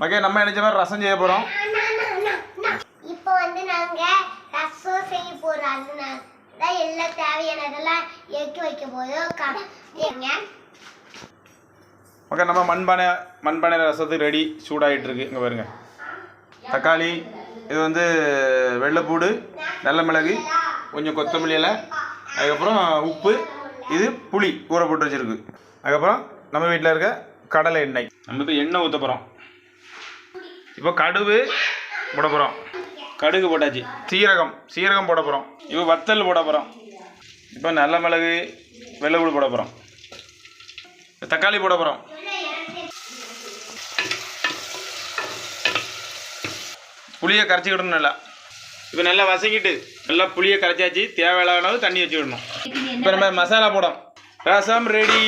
மகே நம்ம என்ன செய்ய ரசம் செய்ய போறோம். இப்போ வந்து நாங்க ரசம் செய்ய போறோம். அதனால எல்லா தேவையானதெல்லாம் எடுத்து வைக்க போறோம். ஓகே, நம்ம மண்பானை ரசத்துக்கு ரெடி, சூடாகிட்டு இருக்கு. இங்கே பாருங்க, தக்காளி, இது வந்து வெள்ளைப்பூடு, நல்ல மிளகு, கொஞ்சம் கொத்தமல்லி இலை, அதுக்கப்புறம் உப்பு, இது புளி ஊற போட்டு வச்சுருக்கு. அதுக்கப்புறம் நம்ம வீட்டில் இருக்க கடலை எண்ணெய். நம்ம இப்போ எண்ணெய் ஊற்ற போகிறோம். இப்போ கடுகு போட போகிறோம். கடுகு போட்டாச்சு. சீரகம் போட போகிறோம். இப்போ வத்தல் போட போகிறோம். இப்போ நல்ல மிளகு, வெள்ளைப்பூடு போட போகிறோம். தக்காளி போட போகிறோம். புளியை கரைச்சிக்கிடணும் நல்லா. இப்போ நல்லா வசங்கிட்டு நல்லா புளியை கரைச்சாச்சு. தேவையான அளவு தண்ணி வச்சுக்கிடணும். இப்போ நம்ம மசாலா போடும். ரசம் ரெடி.